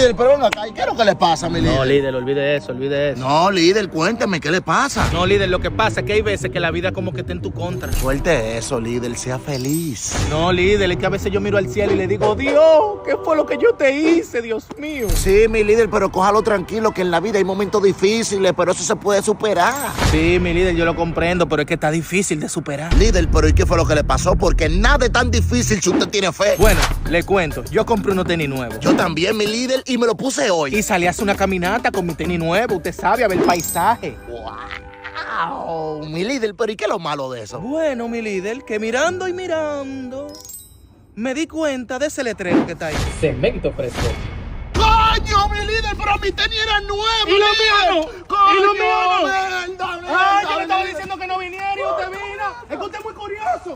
líder, pero venga acá, ¿y qué es lo que le pasa, mi líder? No, líder, olvide eso, olvide eso. No, líder, cuénteme, ¿qué le pasa? No, líder, lo que pasa es que hay veces que la vida como que está en tu contra. Suelte eso, líder, sea feliz. No, líder, es que a veces yo miro al cielo y le digo, Dios, ¿qué fue lo que yo te hice, Dios mío? Sí, mi líder, pero cójalo tranquilo, que en la vida hay momentos difíciles, pero eso se puede superar. Sí, mi líder, yo lo comprendo, pero es que está difícil de superar. Líder, pero ¿y qué fue lo que le pasó? Porque nada es tan difícil si usted tiene fe. Bueno, le cuento, yo compré unos tenis nuevos. Yo también, mi líder, y me lo puse hoy. Y salí a hacer una caminata con mi tenis nuevo, usted sabe, a ver el paisaje. ¡Wow! Mi líder, pero ¿y qué es lo malo de eso? Bueno, mi líder, que mirando y mirando, me di cuenta de ese letrero que está ahí. Cemento fresco. ¡Coño, mi líder! Pero mi tenis era nuevo. ¡Y lo mío no! ¡Coño! ¡Y lo mío no! ¡Verdad, ¡Ay, yo le verdad, estaba líder! diciendo que no viniera y usted vino! ¡Es que usted es muy curioso!